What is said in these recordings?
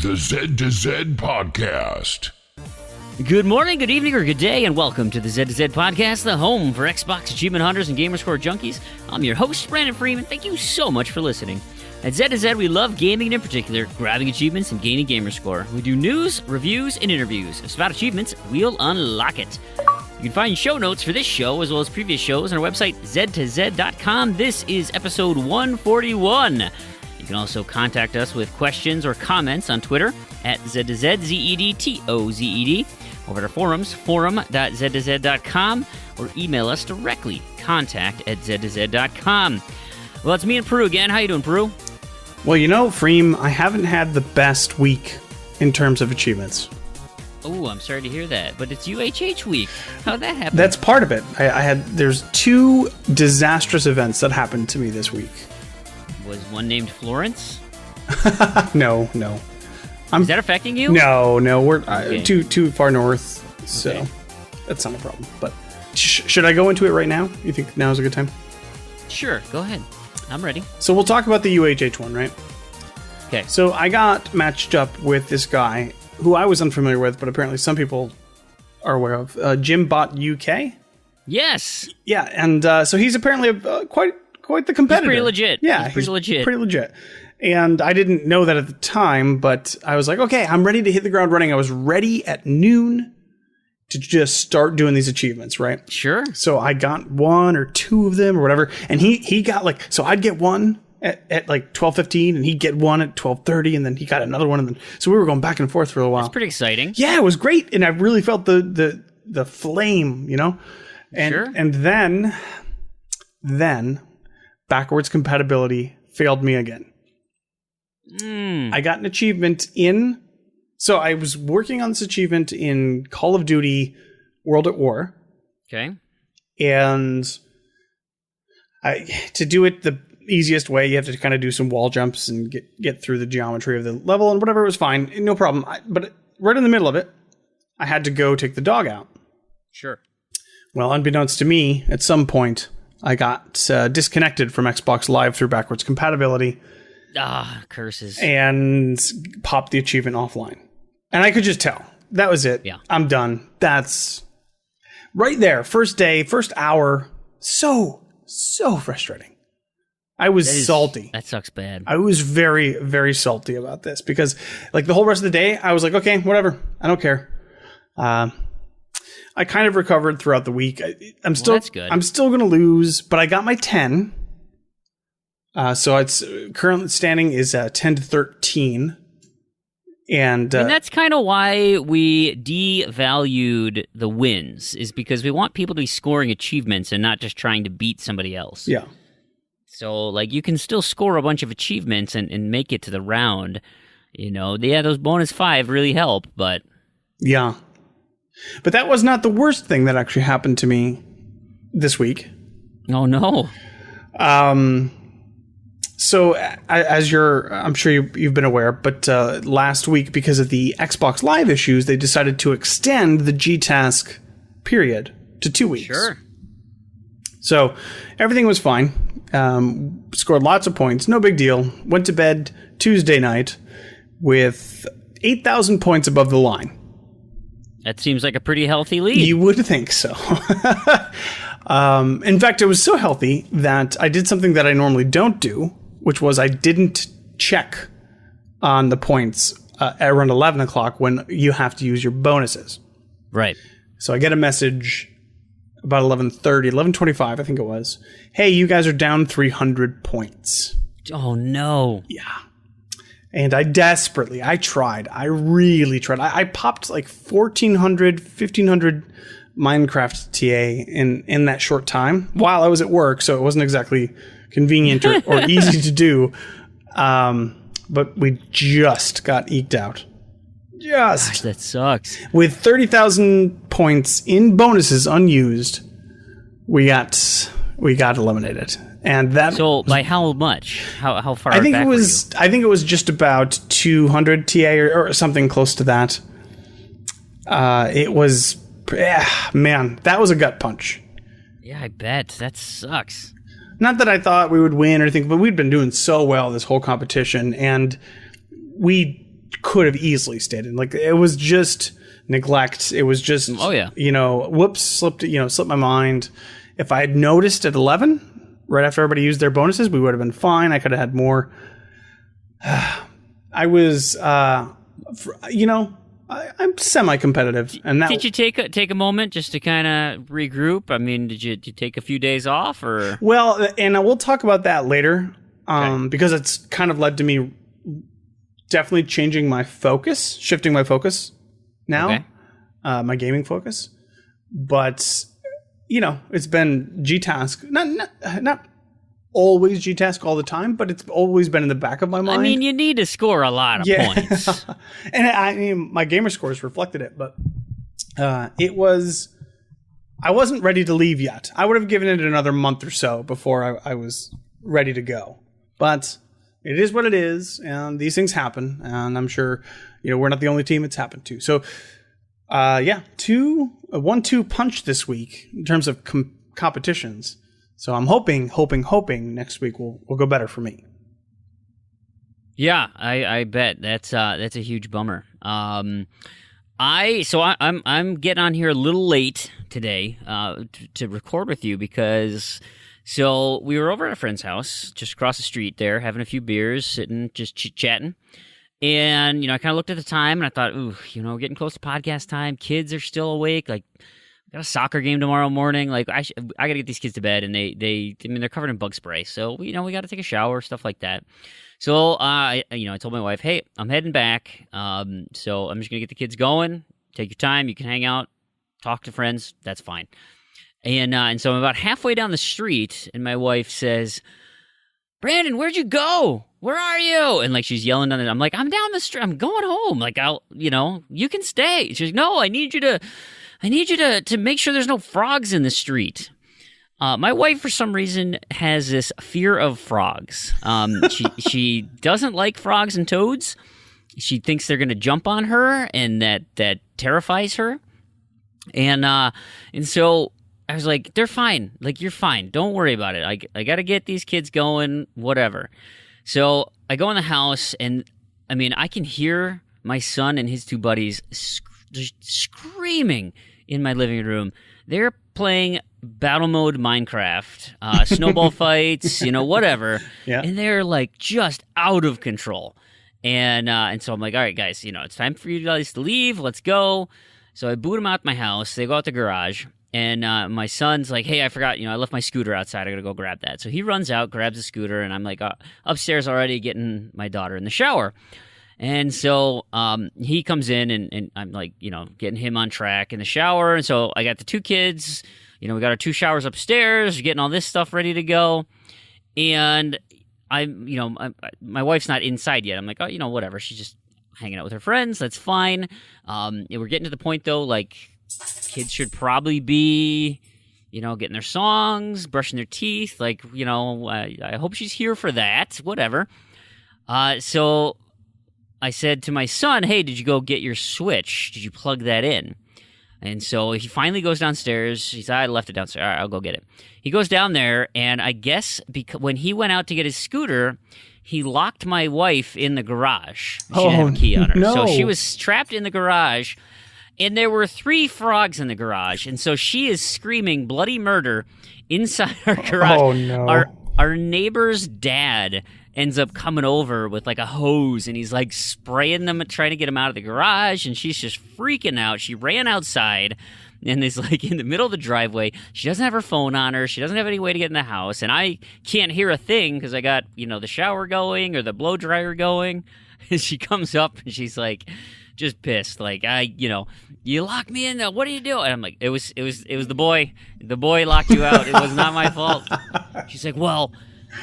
The Z to Z Podcast. Good morning, good evening, or good day, and welcome to the Z to Z Podcast, the home for Xbox achievement hunters and gamerscore junkies. I'm your host, Brandon Freeman. Thank you so much for listening. At Z to Z, we love gaming and in particular, grabbing achievements and gaining gamerscore. We do news, reviews, and interviews. If it's about achievements, we'll unlock it. You can find show notes for this show as well as previous shows on our website, z2z.com. This is episode 141. You can also contact us with questions or comments on Twitter at Z2Z, over at our forums, forum.z2z.com, or email us directly, contact@z2z.com. Well, it's me and Proulx again. How you doing, Proulx? Well, you know, Freem, I haven't had the best week in terms of achievements. Oh, I'm sorry to hear that, but it's UHH week. How'd that happen? That's part of it. There's two disastrous events that happened to me this week. Was one named Florence? No. Is that affecting you? No, we're Okay. too far north, so Okay. that's not a problem. But should I go into it right now? You think now is a good time? Sure, go ahead. I'm ready. So we'll talk about the UHH one, right? Okay. So I got matched up with this guy who I was unfamiliar with, but apparently some people are aware of, Jimbot UK. Yes! Yeah, and so he's apparently quite the competitor. He's pretty legit. Yeah, he's pretty legit. And I didn't know that at the time, but I was like, okay, I'm ready to hit the ground running. I was ready at noon to just start doing these achievements, right? Sure. So I got one or two of them or whatever, and he got so I'd get one at like 12:15, and he'd get one at 12:30, and then he got another one, and then so we were going back and forth for a while. That's pretty exciting. Yeah, it was great, and I really felt the flame, you know. And Sure. and then backwards compatibility failed me again. I got an achievement so I was working on this achievement in Call of Duty World at War. Okay. And to do it the easiest way, you have to kind of do some wall jumps and get through the geometry of the level and whatever. It was fine. No problem. But right in the middle of it, I had to go take the dog out. Sure. Well, unbeknownst to me, at some point, I got disconnected from Xbox Live through backwards compatibility. Ah, curses. And popped the achievement offline. And I could just tell. That was it. Yeah. I'm done. That's right there. First day, first hour. So frustrating. I was salty. That sucks bad. I was very, very salty about this because the whole rest of the day, I was like, okay, whatever. I don't care. I kind of recovered throughout the week. That's good. I'm still going to lose, but I got my 10. So it's current standing is 10-13. And that's kind of why we devalued the wins, is because we want people to be scoring achievements and not just trying to beat somebody else. Yeah. So, you can still score a bunch of achievements and make it to the round. You know, those bonus 5 really help, but... Yeah. But that was not the worst thing that actually happened to me this week. Oh, no. So, as I'm sure you've been aware, but last week, because of the Xbox Live issues, they decided to extend the G-Task period to 2 weeks. Sure. So, everything was fine. Scored lots of points. No big deal. Went to bed Tuesday night with 8,000 points above the line. That seems like a pretty healthy lead. You would think so. In fact, it was so healthy that I did something that I normally don't do, which was I didn't check on the points around 11 o'clock when you have to use your bonuses. Right. So I get a message about 11:25, I think it was. Hey, you guys are down 300 points. Oh, no. Yeah. And I really tried. I popped 1,400, 1,500 Minecraft TA in that short time while I was at work, so it wasn't exactly convenient or easy to do. But we just got eked out. Gosh, that sucks. With 30,000 points in bonuses unused, we got eliminated. And that by how much? How far? I think back it was. were you? I think it was just about 200 TA or something close to that. It was. Man, that was a gut punch. Yeah, I bet. That sucks. Not that I thought we would win or anything, but we'd been doing so well this whole competition, and we could have easily stayed in. Like, it was just neglect. It was just, whoops, slipped my mind. If I had noticed at 11, right after everybody used their bonuses, we would have been fine. I could have had more. I was, I'm semi-competitive. And did you take a moment just to kind of regroup? I mean, did you take a few days off, or? Well, and we'll talk about that later, because it's kind of led to me definitely changing my focus, shifting my focus now, my gaming focus. But it's been G-Task, not always G-Task all the time, but it's always been in the back of my mind. I mean, you need to score a lot of points. And I mean, my gamer scores reflected it, but I wasn't ready to leave yet. I would have given it another month or so before I was ready to go. But it is what it is, and these things happen, and I'm sure we're not the only team it's happened to. So, a 1-2 punch this week in terms of competitions. So I'm hoping next week will go better for me. Yeah, I bet that's a huge bummer. I'm getting on here a little late today to record with you because we were over at a friend's house just across the street there, having a few beers, sitting just chit-chatting. And, I kind of looked at the time and I thought, getting close to podcast time. Kids are still awake. Like, I got a soccer game tomorrow morning. Like, I got to get these kids to bed, and they're covered in bug spray. So, we got to take a shower, stuff like that. So, I told my wife, hey, I'm heading back. So I'm just going to get the kids going. Take your time. You can hang out, talk to friends. That's fine. And so I'm about halfway down the street, and my wife says, Brandon, where'd you go? Where are you? And, like, she's yelling down there. I'm like, I'm down the street. I'm going home. Like, you can stay. She's like, no, I need you to make sure there's no frogs in the street. My wife, for some reason, has this fear of frogs. She doesn't like frogs and toads. She thinks they're going to jump on her, and that terrifies her. And so I was like, they're fine. Like, you're fine. Don't worry about it. I got to get these kids going, whatever. So I go in the house, and, I mean, I can hear my son and his two buddies just screaming in my living room. They're playing battle mode Minecraft, snowball fights, whatever. Yeah. And they're, like, just out of control. And so I'm like, all right, guys, it's time for you guys to leave. Let's go. So I boot them out my house. They go out the garage. And my son's like, hey, I forgot, I left my scooter outside. I got to go grab that. So he runs out, grabs the scooter, and I'm like upstairs already getting my daughter in the shower. And so he comes in, and I'm like, getting him on track in the shower. And so I got the two kids, we got our two showers upstairs, getting all this stuff ready to go. And my wife's not inside yet. I'm like, oh, whatever. She's just hanging out with her friends. That's fine. We're getting to the point, though, like, kids should probably be, getting their songs, brushing their teeth. Like, I hope she's here for that. Whatever. So I said to my son, hey, did you go get your Switch? Did you plug that in? And so he finally goes downstairs. He said, I left it downstairs. All right, I'll go get it. He goes down there, and I guess when he went out to get his scooter, he locked my wife in the garage. She didn't have a key on her. No. So she was trapped in the garage. And there were 3 frogs in the garage, and so she is screaming bloody murder inside our garage. Oh, no. Our neighbor's dad ends up coming over with, like, a hose, and he's, like, spraying them, trying to get them out of the garage, and she's just freaking out. She ran outside and is, like, in the middle of the driveway. She doesn't have her phone on her. She doesn't have any way to get in the house, and I can't hear a thing because I got, the shower going or the blow dryer going. And she comes up, and she's like, just pissed, like, you locked me in there. What are you doing? And I'm like, it was the boy. The boy locked you out. It was not my fault. She's like, well,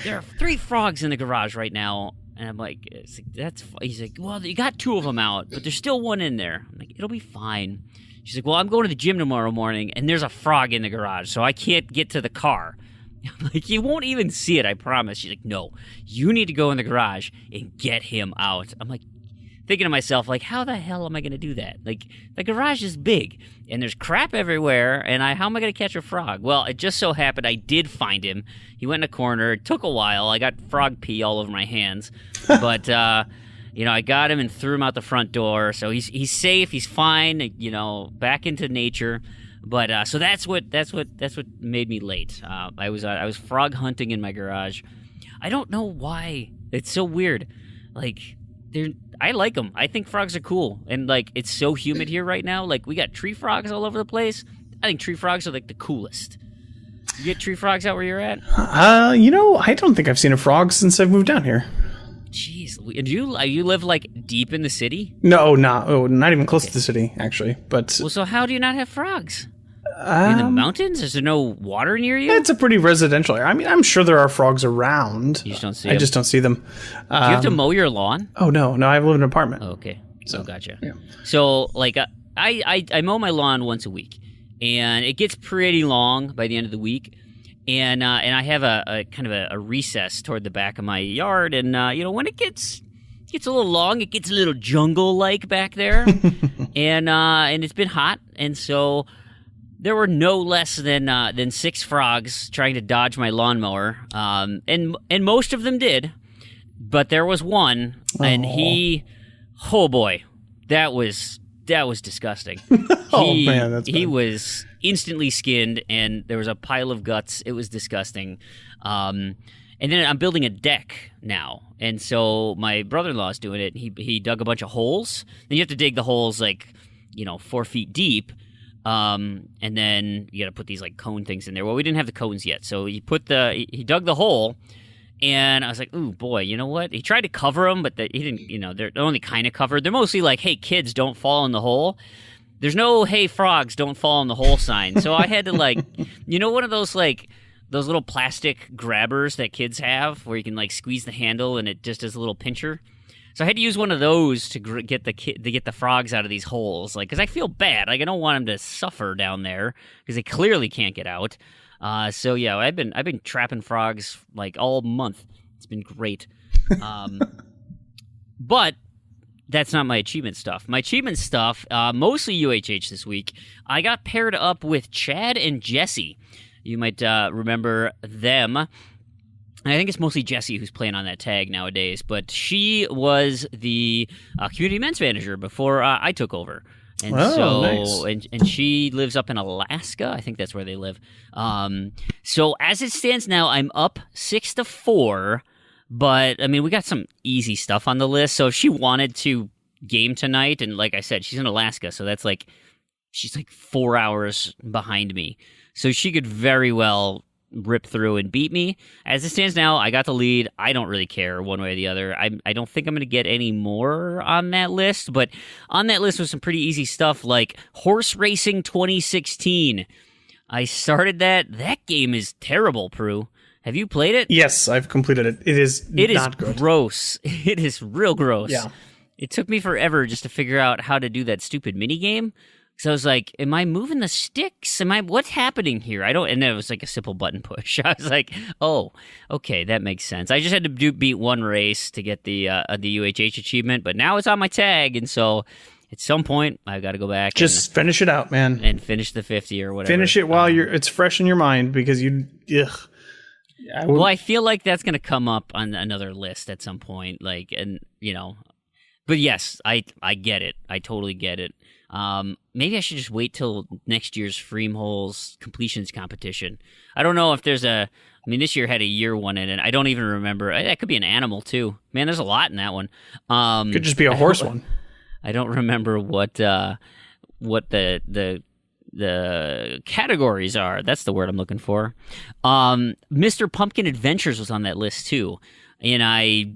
there are 3 frogs in the garage right now. And I'm like, he's like, well, you got 2 of them out, but there's still 1 in there. I'm like, it'll be fine. She's like, well, I'm going to the gym tomorrow morning, and there's a frog in the garage, so I can't get to the car. I'm like, you won't even see it, I promise. She's like, no, you need to go in the garage and get him out. I'm like, thinking to myself, like, how the hell am I going to do that? Like, the garage is big, and there's crap everywhere, and how am I going to catch a frog? Well, it just so happened I did find him. He went in a corner. It took a while. I got frog pee all over my hands. But, I got him and threw him out the front door. So he's safe. He's fine. Back into nature. But so that's what made me late. I was frog hunting in my garage. I don't know why. It's so weird. Like I like them. I think frogs are cool. And like it's so humid here right now. Like we got tree frogs all over the place. I think tree frogs are like the coolest. You get tree frogs out where you're at? I don't think I've seen a frog since I've moved down here. Jeez, do you live like deep in the city? No, not even close to the city, actually. But well, so how do you not have frogs? In the mountains? Is there no water near you? It's a pretty residential area. I mean, I'm sure there are frogs around. You just don't see them? I just don't see them. Do you have to mow your lawn? Oh, no, I live in an apartment. Oh, okay, so gotcha. Yeah. So, like, I mow my lawn once a week, and it gets pretty long by the end of the week. And I have a kind of a recess toward the back of my yard, and when it gets a little long, it gets a little jungle-like back there, and it's been hot, and so there were no less than 6 frogs trying to dodge my lawnmower, and most of them did, but there was one, and oh boy, that was disgusting. Man, that's bad. He was instantly skinned, and there was a pile of guts. It was disgusting. And then I'm building a deck now, and so my brother-in-law's doing it. He dug a bunch of holes. Then you have to dig the holes 4 feet deep. And then you got to put these like cone things in there. Well, we didn't have the cones yet, so he dug the hole, and I was like, "Ooh, boy, you know what?" He tried to cover them, but he didn't. They're only kind of covered. They're mostly like, "Hey, kids, don't fall in the hole." There's no "Hey, frogs, don't fall in the hole" sign. So I had to one of those those little plastic grabbers that kids have, where you can squeeze the handle and it just does a little pincher. So I had to use one of those to get the frogs out of these holes, because I feel bad. I don't want them to suffer down there because they clearly can't get out. So yeah, I've been trapping frogs all month. It's been great. But that's not my achievement stuff. My achievement stuff, mostly UHH this week. I got paired up with Chad and Jesse. You might remember them. I think it's mostly Jessie who's playing on that tag nowadays, but she was the community men's manager before I took over. And nice. and she lives up in Alaska. I think that's where they live. So as it stands now, I'm up 6-4, but I mean, we got some easy stuff on the list. So if she wanted to game tonight, and like I said, she's in Alaska, so that's she's 4 hours behind me. So she could very well rip through and beat me. As it stands now, I got the lead. I don't really care one way or the other. I don't think I'm going to get any more on that list, but on that list was some pretty easy stuff like Horse Racing 2016. I started that. That game is terrible, Proulx. Have you played it? Yes, I've completed it. It is not good. Gross. It is real gross. Yeah. It took me forever just to figure out how to do that stupid mini game. So I was like, am I moving the sticks? What's happening here? And then it was a simple button push. I was like, oh, okay, that makes sense. I just had to beat one race to get the UHH achievement, but now it's on my tag, and so at some point I've got to go back. Just finish it out, man. And finish the 50 or whatever. Finish it while it's fresh in your mind, because well, I feel like that's going to come up on another list at some point, but yes, I get it. I totally get it. Maybe I should just wait till next year's Fream Holes completions competition. I don't know if there's this year had a year one in it. I don't even remember. That could be an animal too. Man, there's a lot in that one. Could just be a horse one. I don't remember what the categories are. That's the word I'm looking for. Mr. Pumpkin Adventures was on that list too. And I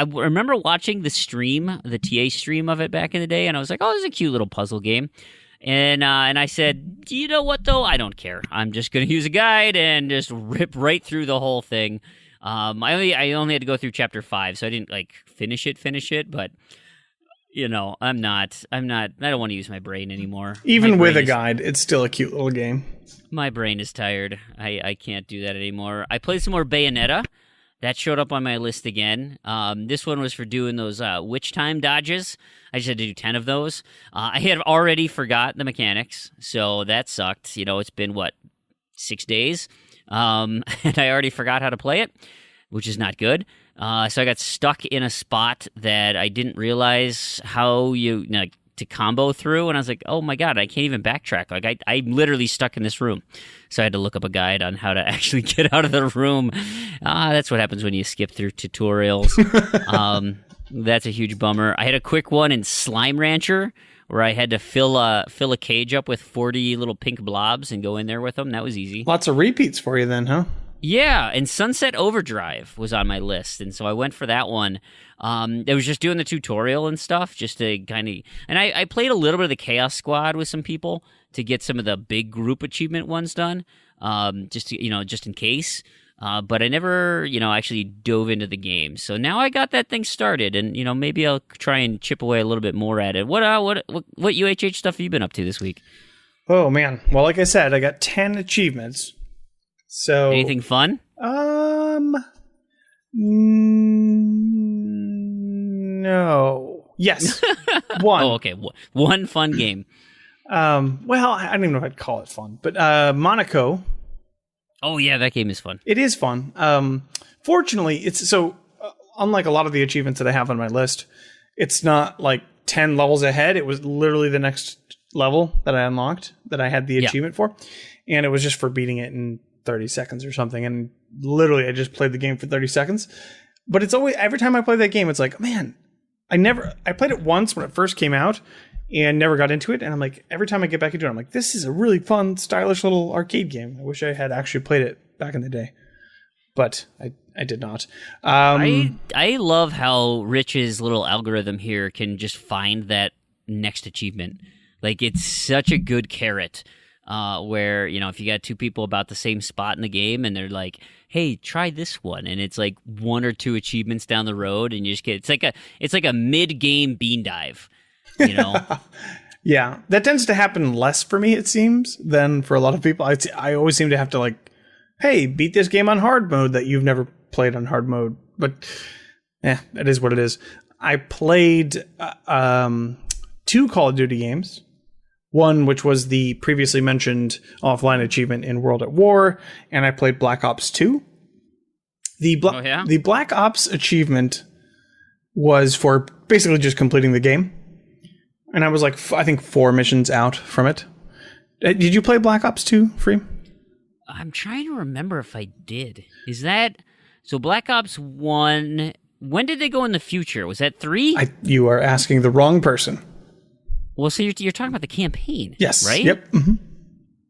remember watching the TA stream of it back in the day, and I was like, oh, this is a cute little puzzle game. And I said, you know what, though? I don't care. I'm just going to use a guide and just rip right through the whole thing. I only had to go through chapter 5, so I didn't, finish it, but, I don't want to use my brain anymore. Even with a guide, it's still a cute little game. My brain is tired. I can't do that anymore. I played some more Bayonetta. That showed up on my list again. This one was for doing those witch time dodges. I just had to do 10 of those. I had already forgot the mechanics, so that sucked. It's been, 6 days? And I already forgot how to play it, which is not good. So I got stuck in a spot that I didn't realize how to combo through, and I was like, oh my god, I can't even backtrack. Like I'm literally stuck in this room. So I had to look up a guide on how to actually get out of the room. That's what happens when you skip through tutorials. That's a huge bummer. I had a quick one in Slime Rancher where I had to fill a cage up with 40 little pink blobs and go in there with them. That was easy. Lots of repeats for you then, huh? Yeah, and Sunset Overdrive was on my list, and so I went for that one. I was just doing the tutorial and stuff, just to kind of... And I played a little bit of the Chaos Squad with some people to get some of the big group achievement ones done, just in case. But I never, actually dove into the game. So now I got that thing started, and maybe I'll try and chip away a little bit more at it. What UHH stuff have you been up to this week? Oh man, well, like I said, I got 10 achievements. So anything fun? No. Yes. One. Oh, okay. One fun game. Well, I don't even know if I'd call it fun, but Monaco. Oh yeah, that game is fun. It is fun. Fortunately, it's so unlike a lot of the achievements that I have on my list, it's not like 10 levels ahead. It was literally the next level that I unlocked that I had the achievement for, and it was just for beating it in 30 seconds or something. And literally, I just played the game for 30 seconds. But it's always, every time I play that game, it's like, man, I played it once when it first came out and never got into it. And I'm like, every time I get back into it, I'm like, this is a really fun, stylish little arcade game. I wish I had actually played it back in the day. But I did not. I love how Rich's little algorithm here can just find that next achievement. Like, it's such a good carrot. Where, if you got two people about the same spot in the game and they're like, hey, try this one. And it's like one or two achievements down the road and you just get, it's like a mid-game bean dive, Yeah, that tends to happen less for me, it seems, than for a lot of people. I always seem to have to hey, beat this game on hard mode that you've never played on hard mode. But, that is what it is. I played 2 Call of Duty games. One, which was the previously mentioned offline achievement in World at War, and I played Black Ops 2. The Black Ops achievement was for basically just completing the game. And I was I think 4 missions out from it. Did you play Black Ops 2, Fream? I'm trying to remember if I did. Is that... So Black Ops 1... When did they go in the future? Was that 3? You are asking the wrong person. Well, so you're talking about the campaign, yes, right? Yep. Mm-hmm.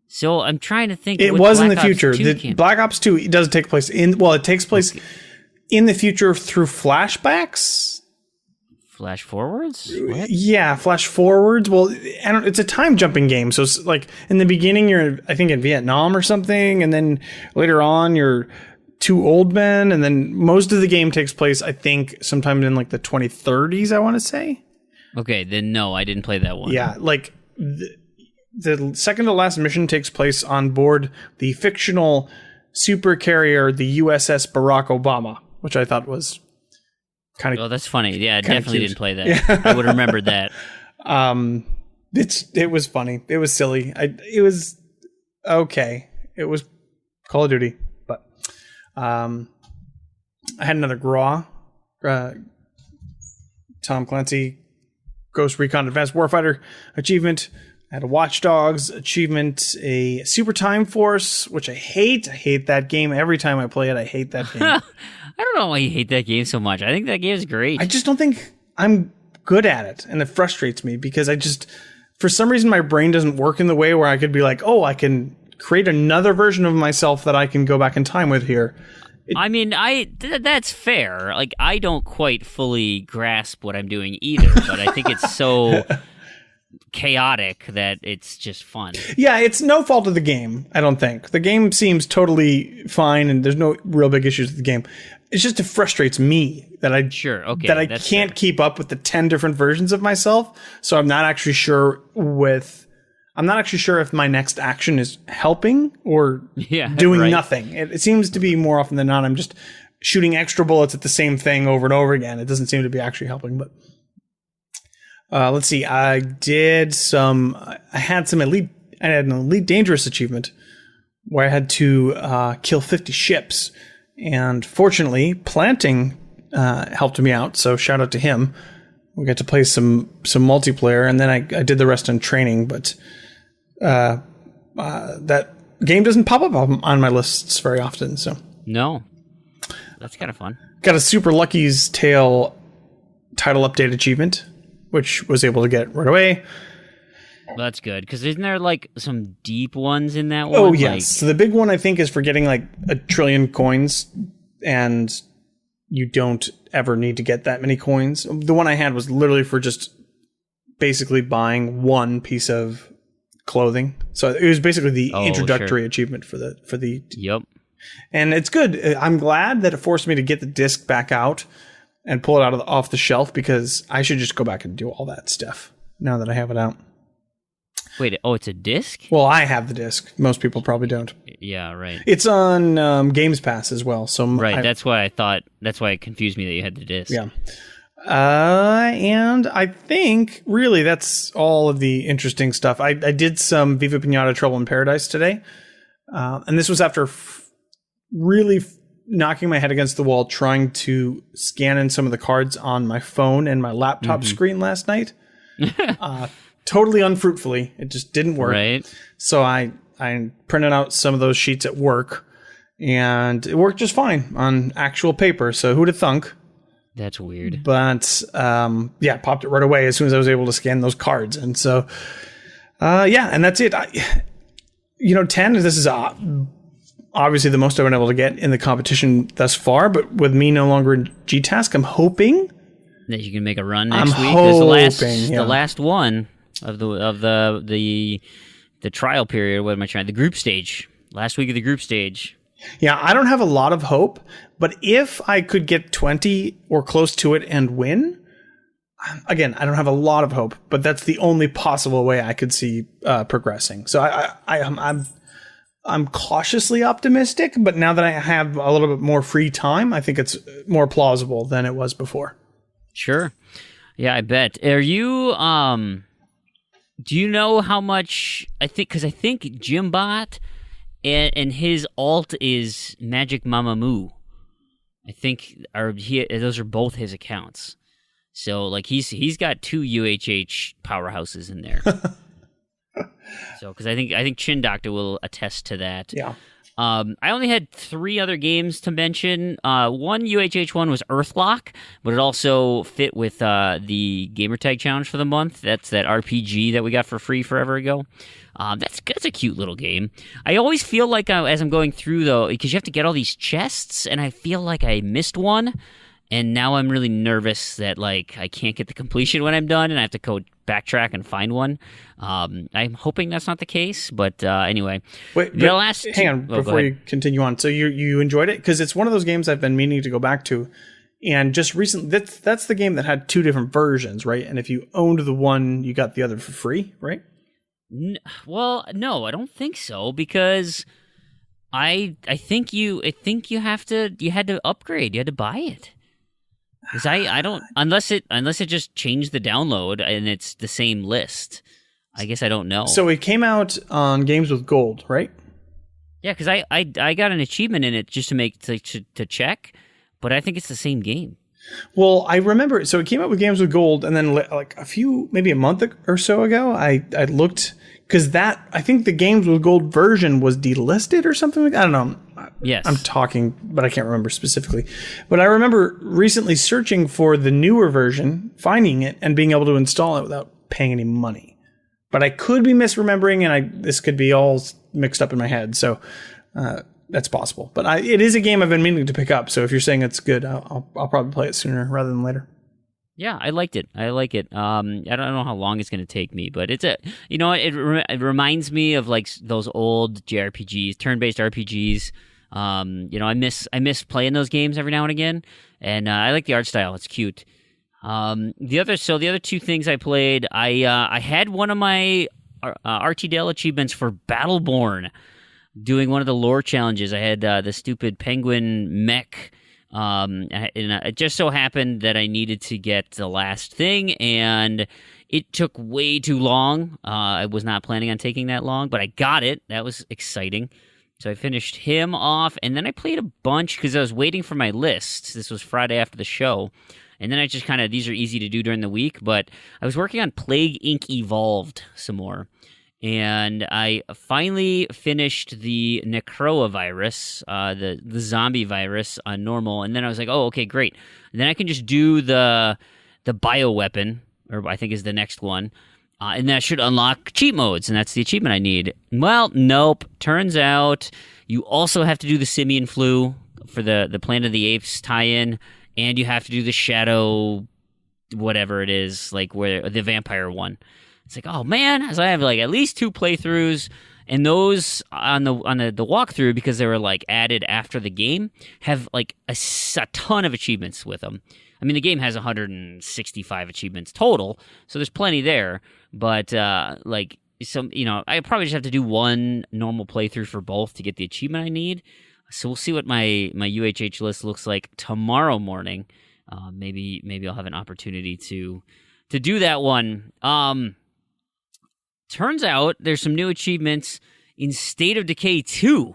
So I'm trying to think. It was in the future. The Black Ops 2 it does take place it takes place in the future through flashbacks. Flash forwards? What? Yeah, flash forwards. Well, it's a time jumping game. So it's like in the beginning, you're I think in Vietnam or something, and then later on you're 2 old men, and then most of the game takes place, I think, sometime in the 2030s. I want to say. Okay, then no, I didn't play that one. Yeah, the second to last mission takes place on board the fictional super carrier, the USS Barack Obama, which I thought was kind of... Oh, that's funny. Yeah, I definitely cute. Didn't play that. Yeah. I would have remembered that. It was funny. It was silly. It was okay. It was Call of Duty, but I had another GRAW, Tom Clancy Ghost Recon Advanced Warfighter achievement. I had a Watch Dogs achievement, a Super Time Force, which I hate. I hate that game. Every time I play it, I hate that game. I don't know why you hate that game so much. I think that game is great. I just don't think I'm good at it, and it frustrates me because for some reason, my brain doesn't work in the way where I could be like, oh, I can create another version of myself that I can go back in time with here. That's fair. I don't quite fully grasp what I'm doing either, but I think it's so chaotic that it's just fun. Yeah, it's no fault of the game, I don't think. The game seems totally fine, and there's no real big issues with the game. It's just it frustrates me that I can't keep up with the 10 different versions of myself, so I'm not actually sure if my next action is helping or doing nothing. It seems to be more often than not, I'm just shooting extra bullets at the same thing over and over again. It doesn't seem to be actually helping. But let's see. I had an Elite Dangerous achievement where I had to kill 50 ships. And fortunately, planting helped me out. So shout out to him. We got to play some multiplayer, and then I did the rest on training. But that game doesn't pop up on my lists very often. So No. That's kind of fun. Got a Super Lucky's Tale title update achievement, which was able to get right away. That's good, because isn't there like some deep ones in that one? Oh, yes. Like, So the big one, I think, is for getting like 1 trillion coins, and you don't ever need to get that many coins. The one I had was literally for just basically buying one piece of clothing. So it was basically the introductory achievement for the. Yep. And it's good. I'm glad that it forced me to get the disc back out and pull it out off the shelf, because I should just go back and do all that stuff now that I have it out. Wait, it's a disc? Well, I have the disc. Most people probably don't. Yeah, right. It's on Games Pass as well. So right, that's why it confused me that you had the disc. Yeah. And I think really that's all of the interesting stuff. I did some Viva Pinata Trouble in Paradise today. And this was after really knocking my head against the wall trying to scan in some of the cards on my phone and my laptop screen last night. Totally unfruitfully. It just didn't work. Right. So I printed out some of those sheets at work, and it worked just fine on actual paper. So who'd have thunk? That's weird. But popped it right away as soon as I was able to scan those cards. And so, and that's it. 10, this is obviously the most I've been able to get in the competition thus far. But with me no longer in G-Task, I'm hoping that you can make a run next week. There's the last one of the trial period. What am I trying? The group stage. Last week of the group stage. Yeah, I don't have a lot of hope, but if I could get 20 or close to it and win, again, I don't have a lot of hope, but that's the only possible way I could see progressing. So I'm cautiously optimistic, but now that I have a little bit more free time, I think it's more plausible than it was before. Sure. Yeah, I bet. Are you, do you know how much, I think Jimbot and his alt is Magic Mamamoo. I think those are both his accounts. So like he's got 2 UHH powerhouses in there. So because I think Chin Doctor will attest to that. Yeah. I only had 3 other games to mention. One UHH one was Earthlock, but it also fit with the Gamertag Challenge for the month. That's that RPG that we got for free forever ago. That's a cute little game. I always feel like as I'm going through, though, because you have to get all these chests, and I feel like I missed one, and now I'm really nervous that like I can't get the completion when I'm done, and I have to go backtrack and find one. I'm hoping that's not the case, but anyway. Wait, hang on before you continue on. So you enjoyed it? Because it's one of those games I've been meaning to go back to, and just recently, that's the game that had 2 different versions, right? And if you owned the one, you got the other for free, right? Well, no, I don't think so, because I think you had to upgrade, you had to buy it. Because I don't, unless it just changed the download and it's the same list. I guess I don't know. So it came out on Games with Gold, right? Yeah, because I got an achievement in it just to check, but I think it's the same game. Well, I remember. So it came out with Games with Gold, and then like maybe a month or so ago, I looked, because I think the Games with Gold version was delisted or something like that. I don't know. Yes. I'm talking, but I can't remember specifically. But I remember recently searching for the newer version, finding it, and being able to install it without paying any money. But I could be misremembering, and this could be all mixed up in my head. So that's possible. But it is a game I've been meaning to pick up. So if you're saying it's good, I'll probably play it sooner rather than later. Yeah, I liked it. I like it. I don't know how long it's going to take me, but it reminds me of like those old JRPGs, turn-based RPGs. I miss playing those games every now and again, and I like the art style. It's cute. The other 2 things I played, I had one of my RTDL achievements for Battleborn, doing one of the lore challenges. I had the stupid penguin mech. And it just so happened that I needed to get the last thing, and it took way too long. I was not planning on taking that long, but I got it. That was exciting. So I finished him off, and then I played a bunch because I was waiting for my list. This was Friday after the show. And then I just kind of, these are easy to do during the week, but I was working on Plague Inc. Evolved some more. And I finally finished the Necroa virus, the zombie virus on normal. And then I was like, oh, okay, great. And then I can just do the bioweapon, or I think is the next one. And that should unlock cheat modes, and that's the achievement I need. Well, nope. Turns out you also have to do the simian flu for the Planet of the Apes tie-in, and you have to do the shadow, whatever it is, like where the vampire one. It's like, oh man, so I have like at least 2 playthroughs, and those on the walkthrough, because they were like added after the game, have like a ton of achievements with them. I mean, the game has 165 achievements total, so there's plenty there. But like some, I probably just have to do one normal playthrough for both to get the achievement I need. So we'll see what my UHH list looks like tomorrow morning. Maybe I'll have an opportunity to do that one. Turns out there's some new achievements in State of Decay 2.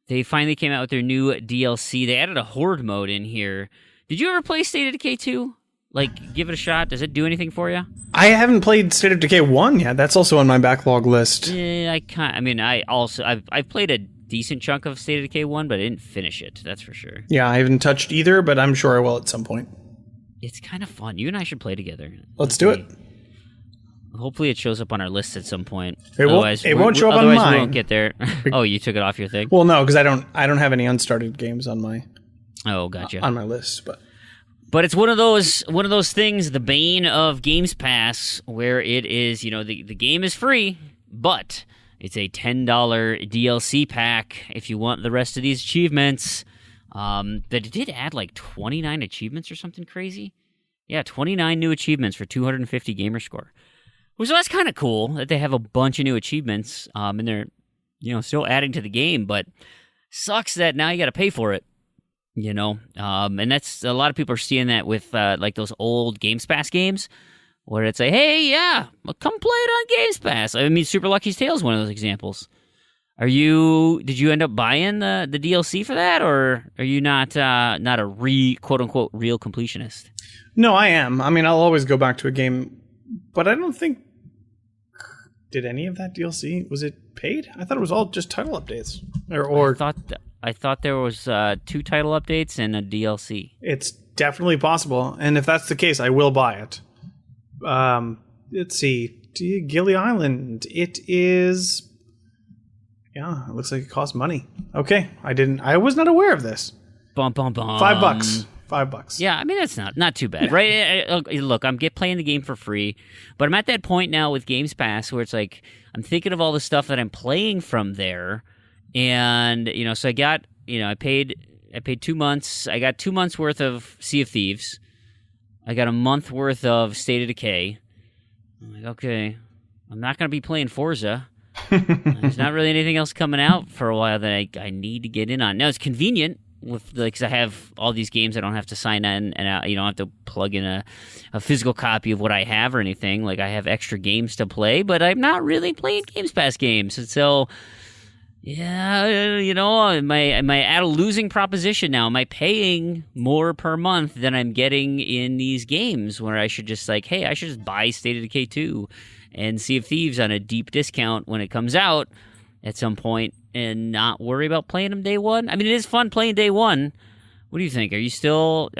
They finally came out with their new DLC. They added a horde mode in here. Did you ever play State of Decay 2? Like, give it a shot. Does it do anything for you? I haven't played State of Decay 1 yet. That's also on my backlog list. Yeah, I've played a decent chunk of State of Decay 1, but I didn't finish it. That's for sure. Yeah, I haven't touched either, but I'm sure I will at some point. It's kind of fun. You and I should play together. Let's do it. Hopefully it shows up on our list at some point. It won't show up on mine. Otherwise we won't get there. Oh, you took it off your thing? Well, no, because I don't have any unstarted games on my gotcha. On my list, But it's one of those things, the bane of Games Pass, where it is, the game is free, but it's a $10 DLC pack if you want the rest of these achievements. But it did add like 29 achievements or something crazy. Yeah, 29 new achievements for 250 gamer score. So that's kind of cool that they have a bunch of new achievements, and they're, still adding to the game, but sucks that now you got to pay for it. And that's a lot of people are seeing that with like those old Games Pass games where it's like, hey, yeah, come play it on Games Pass. I mean, Super Lucky's Tale is one of those examples. Did you end up buying the DLC for that, or are you not a quote unquote real completionist? No, I am. I mean, I'll always go back to a game, but I don't think, did any of that DLC, was it paid? I thought it was all just title updates. Or I thought there was 2 title updates and a DLC. It's definitely possible, and if that's the case, I will buy it. Let's see. Gilly Island. It is... Yeah, it looks like it costs money. Okay, I was not aware of this. Bum, bum, bum. $5. Yeah, I mean, that's not too bad, right? Look, I'm playing the game for free, but I'm at that point now with Games Pass where it's like, I'm thinking of all the stuff that I'm playing from there, and, so I got, I paid 2 months. I got 2 months worth of Sea of Thieves. I got a month worth of State of Decay. I'm like, okay, I'm not going to be playing Forza. There's not really anything else coming out for a while that I need to get in on. Now, it's convenient because I have all these games. I don't have to sign in and out. I don't have to plug in a physical copy of what I have or anything. Like, I have extra games to play, but I'm not really playing Games Pass games. And so, yeah, am I at a losing proposition now? Am I paying more per month than I'm getting in these games where I should just I should just buy State of Decay 2 and Sea of Thieves on a deep discount when it comes out at some point and not worry about playing them day one? I mean, it is fun playing day one. What do you think? Are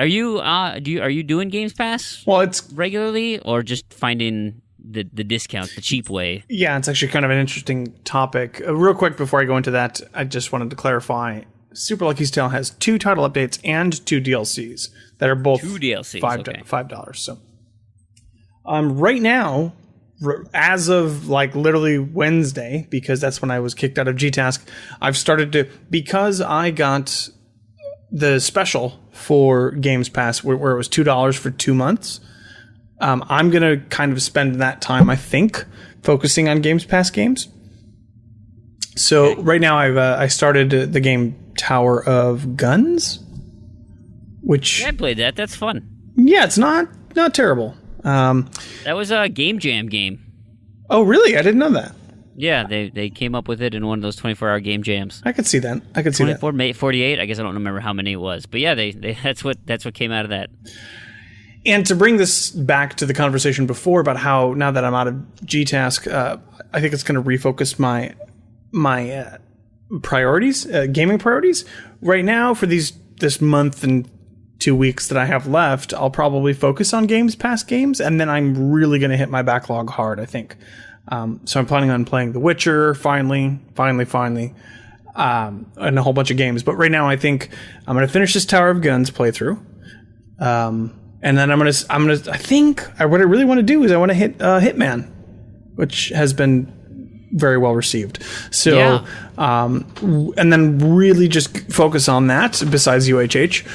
you doing Games Pass? Well, it's regularly, or just finding the discount, the cheap way? Yeah, it's actually kind of an interesting topic. Real quick before I go into that, I just wanted to clarify. Super Lucky's Tale has 2 title updates and 2 DLCs that are both 2 DLCs, $5. So, right now, as of like literally Wednesday, because that's when I was kicked out of GTask, I've started to, because I got the special for Games Pass where it was $2 for 2 months. I'm going to kind of spend that time, I think, focusing on Games Pass games. So right now I started the game Tower of Guns, which... Yeah, I played that. That's fun. Yeah, it's not terrible. That was a Game Jam game. Oh, really? I didn't know that. Yeah, they came up with it in one of those 24-hour game jams. I could see that. 24, 48. I guess I don't remember how many it was, but yeah, they that's what came out of that. And to bring this back to the conversation before about how now that I'm out of GTask, I think it's going to refocus my priorities, gaming priorities. Right now, for this month and 2 weeks that I have left, I'll probably focus on past games, and then I'm really going to hit my backlog hard, I think. So I'm planning on playing The Witcher finally, and a whole bunch of games. But right now, I think I'm going to finish this Tower of Guns playthrough. And then I think what I really want to do is I want to hit Hitman, which has been very well received. So, yeah. And then really just focus on that besides UHH.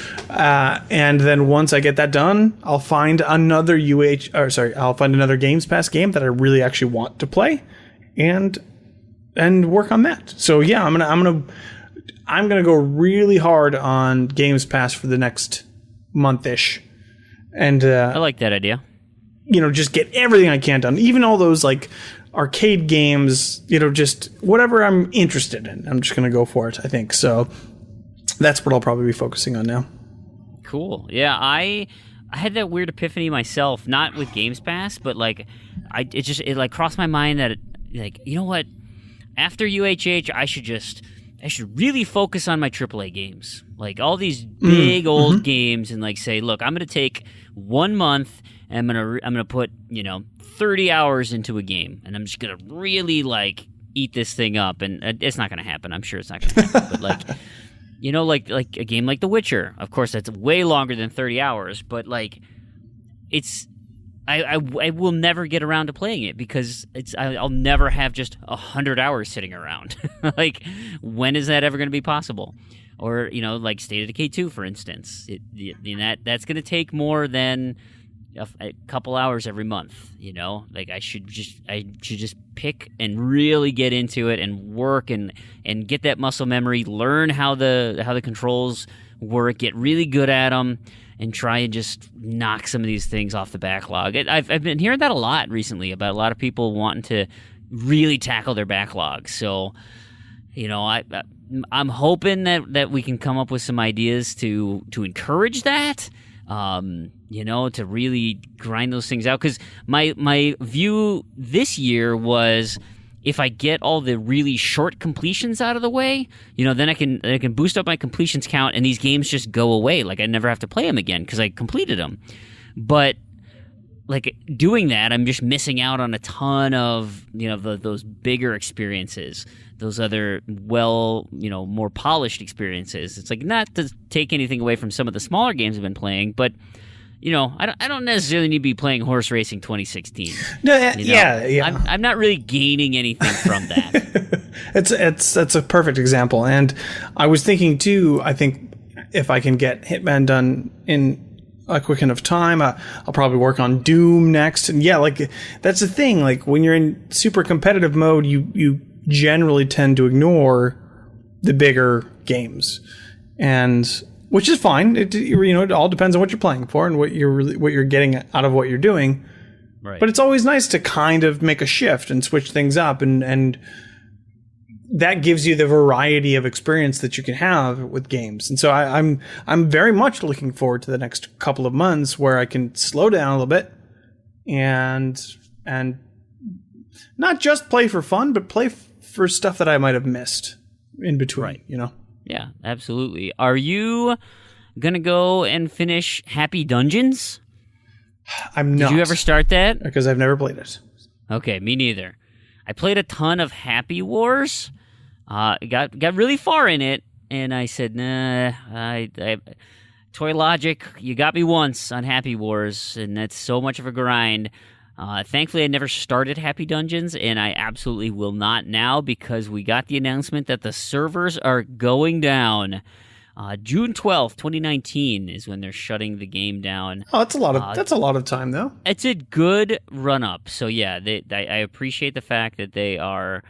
And then once I get that done, I'll find another Games Pass game that I really actually want to play and work on that. So yeah, I'm gonna go really hard on Games Pass for the next month-ish. And I like that idea. Just get everything I can done, even all those like arcade games. Just whatever I'm interested in. I'm just gonna go for it, I think. So that's what I'll probably be focusing on now. Cool. Yeah, I had that weird epiphany myself, not with Games Pass, but like it crossed my mind that you know what? After UHH, I should really focus on my AAA games. Like all these big old games, and like say, look, I'm going to take 1 month and I'm going to put, 30 hours into a game, and I'm just going to really like eat this thing up. And it's not going to happen. I'm sure it's not going to happen. But like, like a game like The Witcher, of course, that's way longer than 30 hours, but like it's I will never get around to playing it because I'll never have just 100 hours sitting around. Like, when is that ever going to be possible? Or, like State of Decay 2, for instance. That's going to take more than a couple hours every month, Like, I should just pick and really get into it and work and get that muscle memory, learn how the controls work, get really good at them, and try and just knock some of these things off the backlog. I've been hearing that a lot recently about a lot of people wanting to really tackle their backlog. So, I'm hoping that we can come up with some ideas to encourage that, to really grind those things out. Because my view this year was, if I get all the really short completions out of the way, then I can boost up my completions count, and these games just go away. Like, I never have to play them again because I completed them. But like doing that, I'm just missing out on a ton of those bigger experiences, those other more polished experiences. It's like, not to take anything away from some of the smaller games I've been playing, but I don't necessarily need to be playing Horse Racing 2016. No, yeah. I'm not really gaining anything from that. It's a perfect example. And I was thinking too, I think if I can get Hitman done in a quick enough time, I'll probably work on Doom next. And yeah, like that's the thing. Like when you're in super competitive mode, you generally tend to ignore the bigger games, and which is fine. It all depends on what you're playing for and what you're getting out of what you're doing. Right. But it's always nice to kind of make a shift and switch things up, and that gives you the variety of experience that you can have with games. And so I'm very much looking forward to the next couple of months where I can slow down a little bit and not just play for fun, but play for stuff that I might have missed in between. Right. Yeah, absolutely. Are you gonna go and finish Happy Dungeons? I'm not. Did you ever start that? Because I've never played it. Okay, me neither. I played a ton of Happy Wars. Got really far in it, and I said, nah. Toy Logic, you got me once on Happy Wars, and that's so much of a grind. Thankfully, I never started Happy Dungeons, and I absolutely will not now because we got the announcement that the servers are going down. June 12th, 2019 is when they're shutting the game down. Oh, that's a lot of time, though. It's a good run-up. So, yeah, I appreciate the fact that they are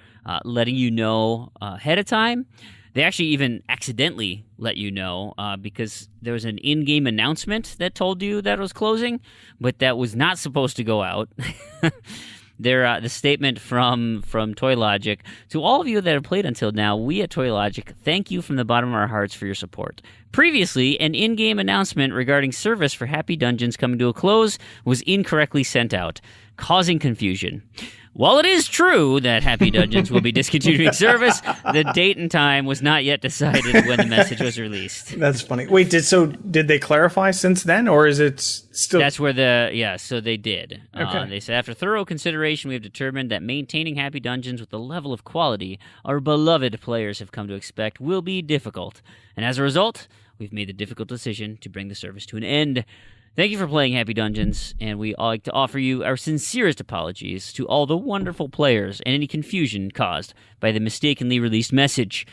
letting you know ahead of time. They actually even accidentally let you know because there was an in-game announcement that told you that it was closing, but that was not supposed to go out. The statement from Toy Logic: to all of you that have played until now, we at Toy Logic thank you from the bottom of our hearts for your support. Previously, an in-game announcement regarding service for Happy Dungeons coming to a close was incorrectly sent out, causing confusion. While it is true that Happy Dungeons will be discontinuing service, the date and time was not yet decided when the message was released. That's funny. Wait, did they clarify since then, or is it still? That's where so they did. Okay. They said, after thorough consideration, we have determined that maintaining Happy Dungeons with the level of quality our beloved players have come to expect will be difficult. And as a result, we've made the difficult decision to bring the service to an end. Thank you for playing Happy Dungeons, and we like to offer you our sincerest apologies to all the wonderful players and any confusion caused by the mistakenly released message.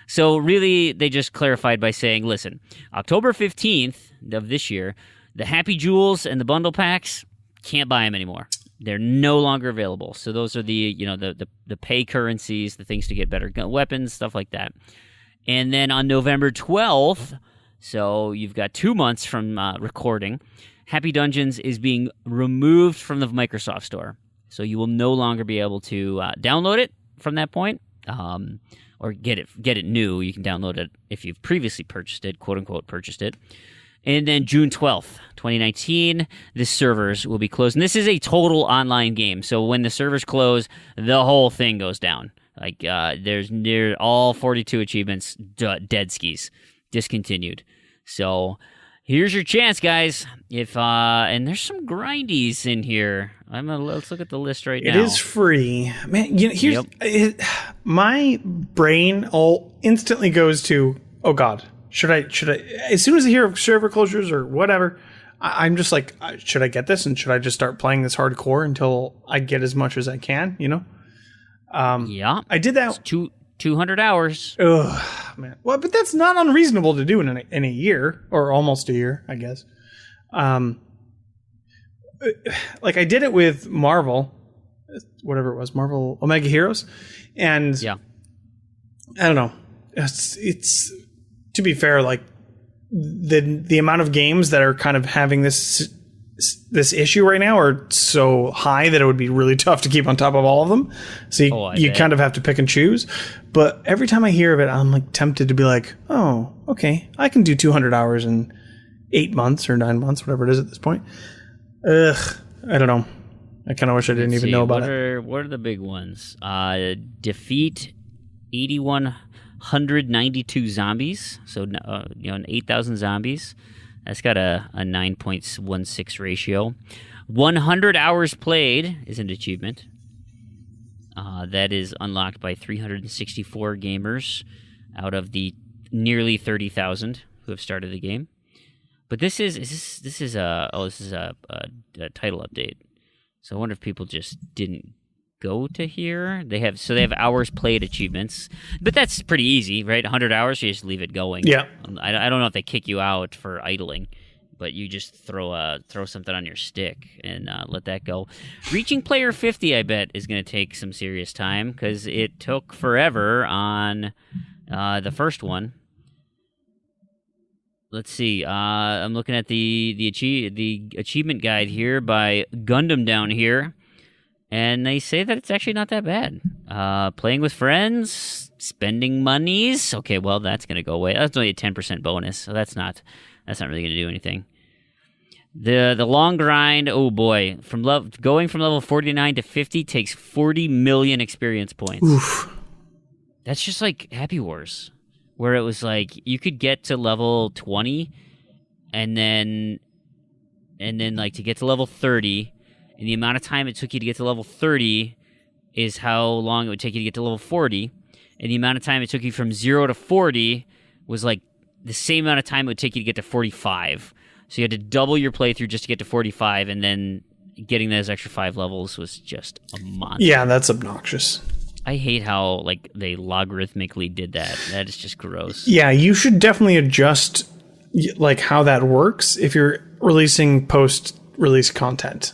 So really, they just clarified by saying, listen, October 15th of this year, the Happy Jewels and the bundle packs, can't buy them anymore. They're no longer available. So those are the pay currencies, the things to get better weapons, stuff like that. And then on November 12th, so you've got 2 months from recording, Happy Dungeons is being removed from the Microsoft Store. So you will no longer be able to download it from that point, or get it new. You can download it if you've previously purchased it, quote-unquote purchased it. And then June 12th, 2019, the servers will be closed. And this is a total online game. So when the servers close, the whole thing goes down. Like, there's near all 42 achievements, dead skis. Discontinued. So here's your chance, guys. And there's some grindies in here. Let's look at the list right now. It is free, man. My brain all instantly goes to, oh God, should I? As soon as I hear of server closures or whatever, I'm just like, should I get this, and should I just start playing this hardcore until I get as much as I can? Yeah, I did that. It's 200 hours. Ugh, man. Well, but that's not unreasonable to do in a year, or almost a year, I guess. Like I did it with Marvel, whatever it was, Marvel Omega Heroes, and yeah, I don't know. It's to be fair, like the amount of games that are kind of having this issue right now are so high that it would be really tough to keep on top of all of them. So you kind of have to pick and choose. But every time I hear of it, I'm like tempted to be like, oh, okay, I can do 200 hours in 8 months or 9 months, whatever it is at this point. Ugh, I don't know. I kind of wish I didn't even know about it. What are the big ones? Defeat 8,192 zombies. So, 8,000 zombies. That's got a 9.16 ratio. 100 hours played is an achievement. That is unlocked by 364 gamers out of the nearly 30,000 who have started the game. But this is a title update. So I wonder if people just didn't go to here. They have hours played achievements, but that's pretty easy, right? 100 hours, you just leave it going. Yeah. I don't know if they kick you out for idling, but you just throw something on your stick and let that go. Reaching player 50, I bet, is going to take some serious time because it took forever on the first one. Let's see. I'm looking at the achievement guide here by Gundam down here. And they say that it's actually not that bad. Playing with friends, spending monies. Okay, well, that's going to go away. That's only a 10% bonus, so that's not really going to do anything. The long grind, oh boy, going from level 49 to 50 takes 40 million experience points. Oof. That's just like Happy Wars, where it was like you could get to level 20, and then like to get to level 30. And the amount of time it took you to get to level 30 is how long it would take you to get to level 40. And the amount of time it took you from 0 to 40 was like the same amount of time it would take you to get to 45. So you had to double your playthrough just to get to 45, and then getting those extra 5 levels was just a monster. Yeah, that's obnoxious. I hate how they logarithmically did that. That is just gross. Yeah, you should definitely adjust like how that works if you're releasing post-release content.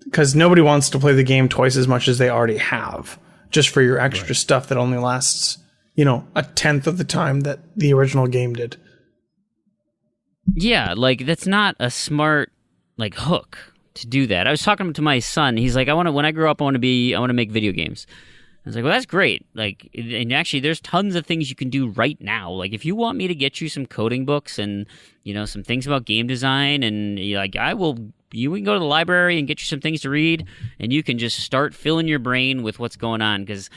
Because nobody wants to play the game twice as much as they already have, just for your extra stuff that only lasts, a tenth of the time that the original game did. Yeah, like that's not a smart hook to do that. I was talking to my son. He's like, when I grow up, I want to make video games. I was like, well, that's great. Like, and actually, there's tons of things you can do right now. Like, if you want me to get you some coding books and, some things about game design, and like, you can go to the library and get you some things to read, and you can just start filling your brain with what's going on, because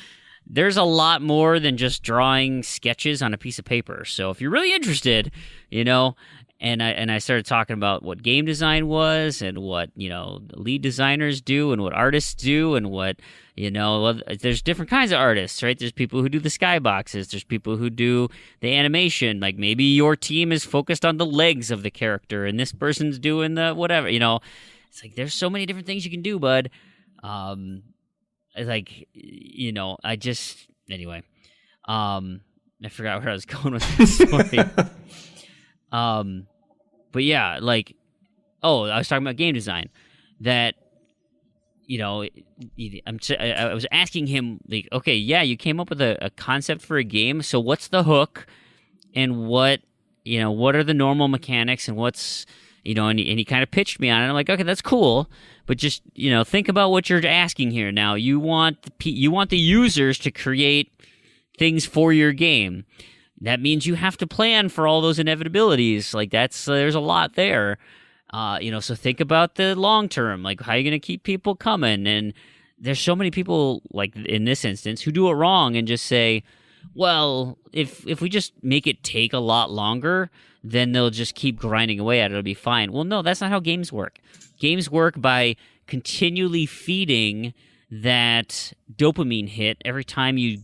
there's a lot more than just drawing sketches on a piece of paper. So if you're really interested, and I started talking about what game design was, and what lead designers do, and what artists do, and what there's different kinds of artists, right? There's people who do the skyboxes. There's people who do the animation. Like, maybe your team is focused on the legs of the character, and this person's doing the whatever. It's like there's so many different things you can do, bud. Anyway. I forgot where I was going with this story. But yeah, I was talking about game design. That, I was asking him, like, okay, yeah, you came up with a concept for a game, so what's the hook, and what are the normal mechanics, and what's, and he kind of pitched me on it. I'm like, okay, that's cool, but just, think about what you're asking here. Now, you want the users to create things for your game. That means you have to plan for all those inevitabilities. Like, there's a lot there. So think about the long term, like, how are you going to keep people coming? And there's so many people, like in this instance, who do it wrong and just say, well, if we just make it take a lot longer, then they'll just keep grinding away at it. It'll be fine. Well, no, that's not how games work. Games work by continually feeding that dopamine hit every time you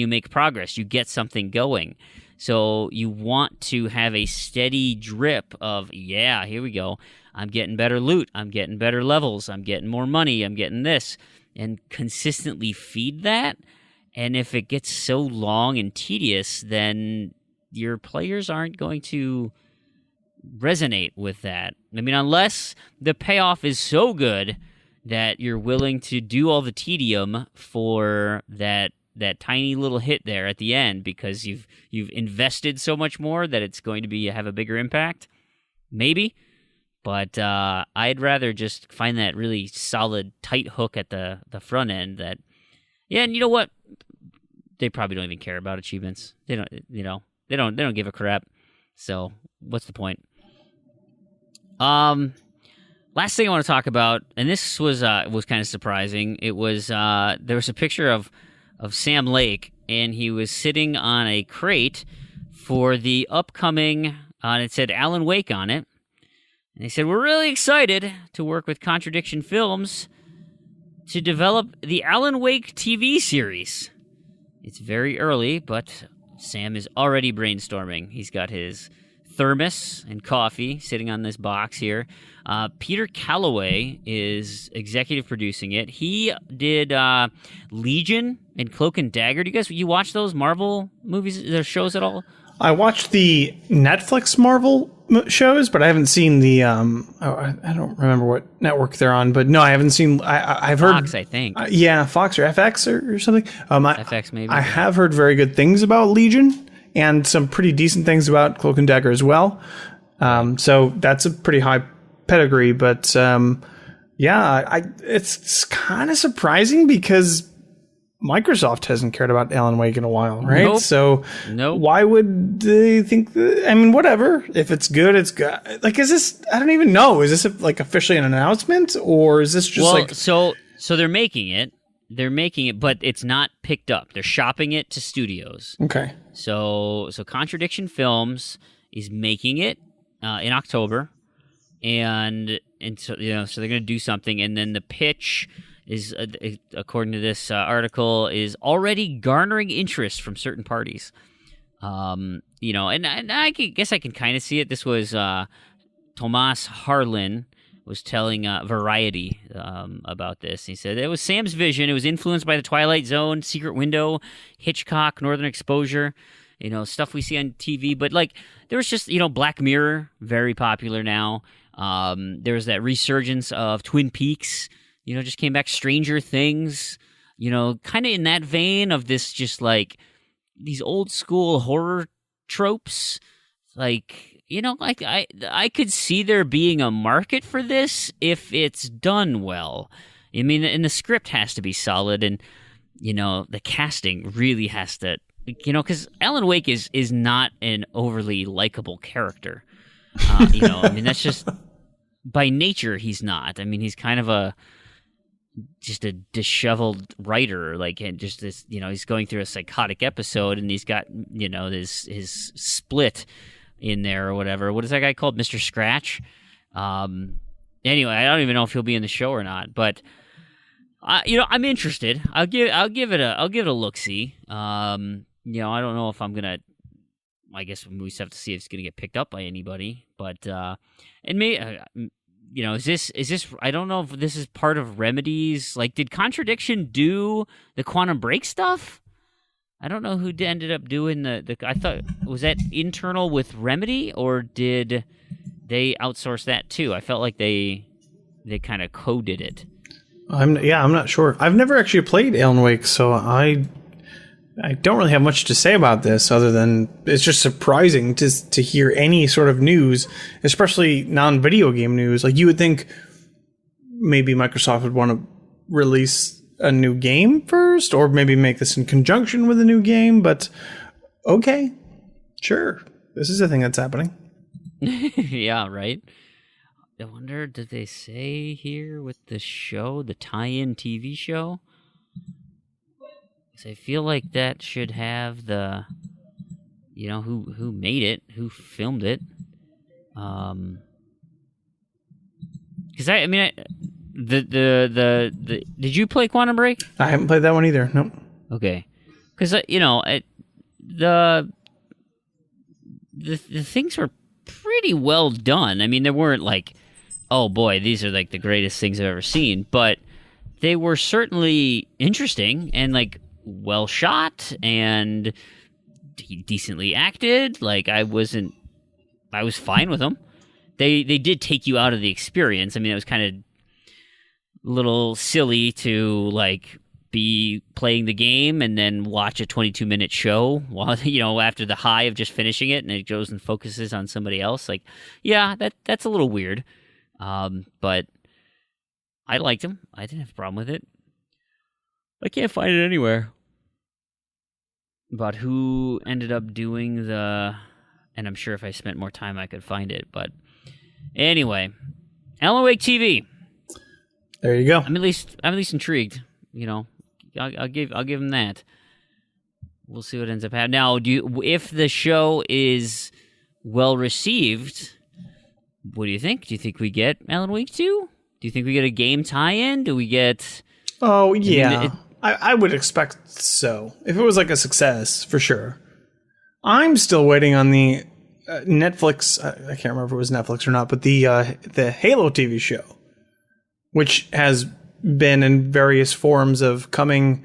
make progress, you get something going. So you want to have a steady drip of, yeah, here we go. I'm getting better loot. I'm getting better levels. I'm getting more money. I'm getting this. And consistently feed that. And if it gets so long and tedious, then your players aren't going to resonate with that. I mean, unless the payoff is so good that you're willing to do all the tedium for that tiny little hit there at the end, because you've invested so much more that it's going to have a bigger impact. Maybe. But I'd rather just find that really solid, tight hook at the front end that, yeah, and you know what? They probably don't even care about achievements. They don't, they don't give a crap. So what's the point? Last thing I want to talk about, and this was kind of surprising. It was there was a picture of Sam Lake, and he was sitting on a crate for the upcoming, and it said Alan Wake on it. And he said, we're really excited to work with Contradiction Films to develop the Alan Wake TV series. It's very early, but Sam is already brainstorming. He's got his thermos and coffee sitting on this box here. Peter Calloway is executive producing it. He did Legion and Cloak and Dagger. You watch those Marvel movies, their shows at all? I watched the Netflix Marvel shows, but I haven't seen the. I don't remember what network they're on, but no, I haven't seen. I've heard Fox, I think. Yeah, Fox or FX or something. FX maybe. I have heard very good things about Legion and some pretty decent things about Cloak and Dagger as well. So that's a pretty high pedigree, but it's kind of surprising because Microsoft hasn't cared about Alan Wake in a while, right? Nope. So why would they think that? I mean, whatever. If it's good, it's good. Like, is this, I don't even know. Is this officially an announcement, or is this just so they're making it. They're making it, but it's not picked up. They're shopping it to studios. Okay. So Contradiction Films is making it in October, and so so they're going to do something, and then the pitch is, according to this article, is already garnering interest from certain parties. And I guess I can kind of see it. This was Tomas Harlin was telling Variety about this. He said it was Sam's vision. It was influenced by The Twilight Zone, Secret Window, Hitchcock, Northern Exposure, stuff we see on TV. But there was just, Black Mirror, very popular now. There was that resurgence of Twin Peaks. Just came back. Stranger Things, kind of in that vein of this, just like these old school horror tropes, like like I could see there being a market for this if it's done well. I mean, and the script has to be solid, and the casting really has to, because Alan Wake is not an overly likable character. I mean, that's just by nature he's not. I mean, he's kind of just a disheveled writer, like, and just this, he's going through a psychotic episode, and he's got, his split in there or whatever. What is that guy called? Mr. Scratch? Anyway, I don't even know if he'll be in the show or not, but I'm interested. I'll give it a look-see. I don't know if I'm gonna. I guess we just have to see if it's gonna get picked up by anybody. But and maybe is this? I don't know if this is part of Remedy's. Like, did Contradiction do the Quantum Break stuff? I don't know who ended up doing the. I thought, was that internal with Remedy, or did they outsource that too? I felt like they kind of coded it. I'm not sure. I've never actually played Alan Wake, so I don't really have much to say about this other than it's just surprising to hear any sort of news, especially non-video game news. Like, you would think maybe Microsoft would want to release a new game first, or maybe make this in conjunction with a new game, but okay, sure. This is a thing that's happening. Yeah, right. I wonder, did they say here with the show, the tie-in TV show? Because I feel like that should have the, who made it, who filmed it. Because did you play Quantum Break? I haven't played that one either. Nope. Okay, because the things were pretty well done. I mean, there weren't like, oh boy, these are like the greatest things I've ever seen, but they were certainly interesting and like well shot and decently acted. Like, I was fine with them. They did take you out of the experience. I mean, it was kind of a little silly to like be playing the game and then watch a 22-minute show while after the high of just finishing it, and it goes and focuses on somebody else. Like, yeah, that's a little weird. But I liked him. I didn't have a problem with it. I can't find it anywhere about who ended up doing and I'm sure if I spent more time I could find it. But anyway, Alan Wake TV. There you go. I'm at least intrigued. I'll give him that. We'll see what ends up happening. Now, if the show is well received, what do you think? Do you think we get Alan Wake 2? Do you think we get a game tie-in? Do we get... Oh, yeah. I would expect so. If it was like a success, for sure. I'm still waiting on the Netflix... I can't remember if it was Netflix or not, but the Halo TV show, which has been in various forms of coming,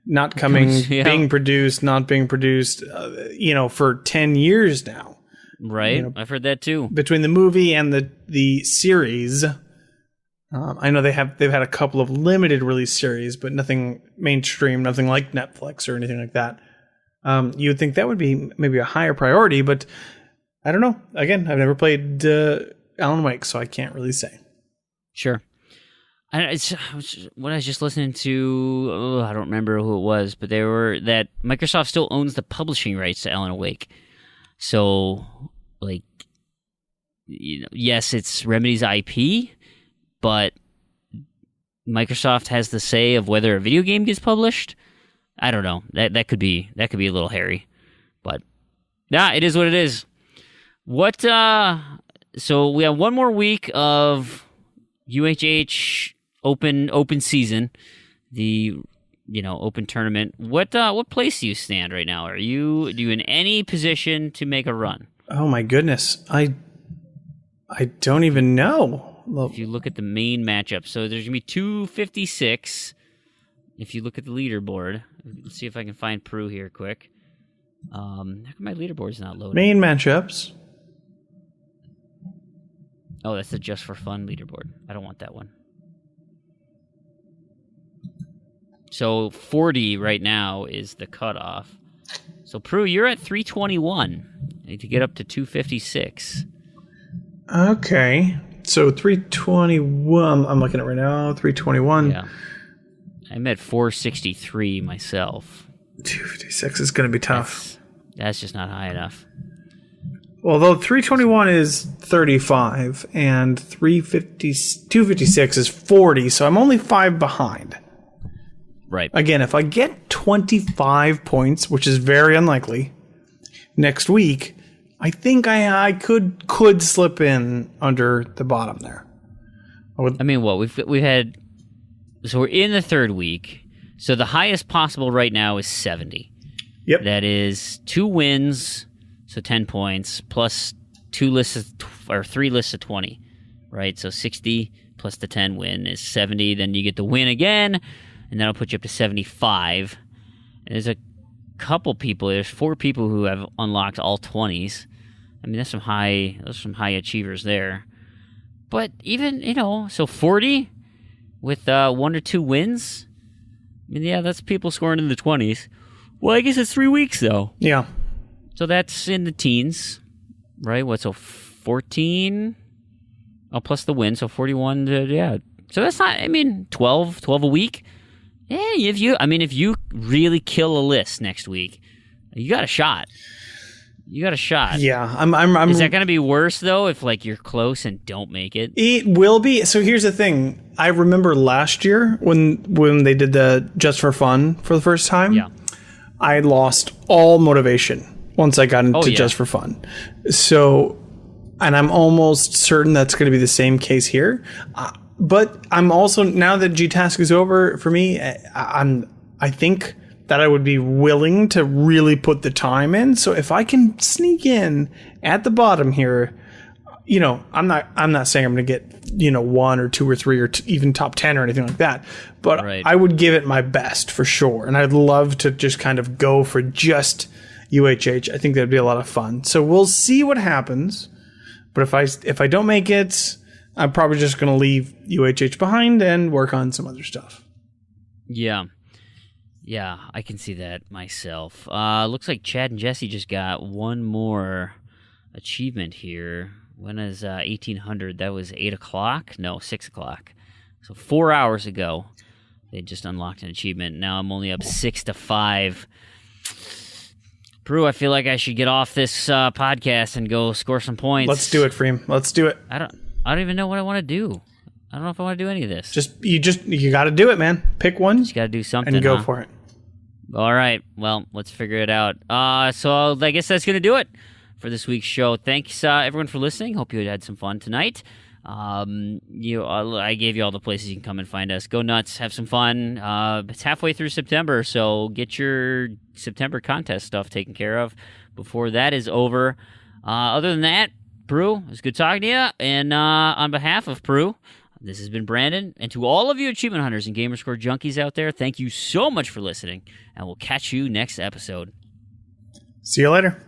not coming, Yeah. being produced, not being produced, for 10 years now. Right, I've heard that too. Between the movie and the series, I know they've had a couple of limited release series, but nothing mainstream, nothing like Netflix or anything like that. You would think that would be maybe a higher priority, but I don't know. Again, I've never played Alan Wake, so I can't really say. Sure. What I was just listening to, I don't remember who it was, but that Microsoft still owns the publishing rights to Alan Wake. So, like, yes, it's Remedy's IP, but Microsoft has the say of whether a video game gets published. I don't know. That could be a little hairy, but it is what it is. So we have one more week of UHH open season, the open tournament. What place do you stand right now? Are you in any position to make a run? Oh my goodness, I don't even know. If you look at the main matchup, so there's gonna be 256. If you look at the leaderboard, let's see if I can find Proulx here quick. How come my leaderboard's not loading? Main matchups. Oh, that's the just for fun leaderboard. I don't want that one. So 40 right now is the cutoff. So Proulx, you're at 321. need to get up to 256. Okay. So 321. I'm looking at it right now. 321. Yeah. I'm at 463 myself. 256 is going to be tough. That's just not high enough. Although 321 is 35 and 256 is 40, so I'm only 5 behind. Right. Again, if I get 25 points, which is very unlikely, next week, I think I could slip in under the bottom there. We've had, so we're in the third week. So the highest possible right now is 70. Yep. That is 2 wins, so 10 points, plus 3 lists of 20, right? So 60 plus the 10 win is 70. Then you get the win again, and that'll put you up to 75. And there's a couple people. There's 4 people who have unlocked all 20s. I mean, those are some high achievers there. But even, so 40 with 1 or 2 wins. I mean, yeah, that's people scoring in the 20s. Well, I guess it's 3 weeks, though. Yeah. So that's in the teens, right? So 14? Oh, plus the win, so 41, yeah. So that's not, 12 a week. Yeah, if you really kill a list next week, you got a shot. Yeah, I'm. Is that going to be worse though if you're close and don't make it? It will be. So here's the thing. I remember last year when they did the Just for Fun for the first time. Yeah. I lost all motivation once I got into Just for Fun. So, and I'm almost certain that's going to be the same case here. But I'm also, now that G-Task is over for me, I think that I would be willing to really put the time in. So if I can sneak in at the bottom here, I'm not saying I'm going to get, 1 or 2 or 3 or even top 10 or anything like that. But right. I would give it my best for sure. And I'd love to just kind of go for just UHH. I think that'd be a lot of fun. So we'll see what happens. But if I don't make it, I'm probably just going to leave UHH behind and work on some other stuff. Yeah. Yeah, I can see that myself. Looks like Chad and Jesse just got one more achievement here. When is 1800? That was 8 o'clock? No, 6 o'clock. So 4 hours ago, they just unlocked an achievement. Now I'm only up 6-5. Proulx, I feel like I should get off this podcast and go score some points. Let's do it, Fream. Let's do it. I don't even know what I want to do. I don't know if I want to do any of this. You got to do it, man. Pick one. Just got to do something and go for it. All right. Well, let's figure it out. So I guess that's going to do it for this week's show. Thanks, everyone, for listening. Hope you had some fun tonight. I gave you all the places you can come and find us. Go nuts. Have some fun. It's halfway through September, so get your September contest stuff taken care of before that is over. Other than that, Proulx, it was good talking to you. And on behalf of Proulx, this has been Brandon. And to all of you achievement hunters and Gamerscore junkies out there, thank you so much for listening. And we'll catch you next episode. See you later.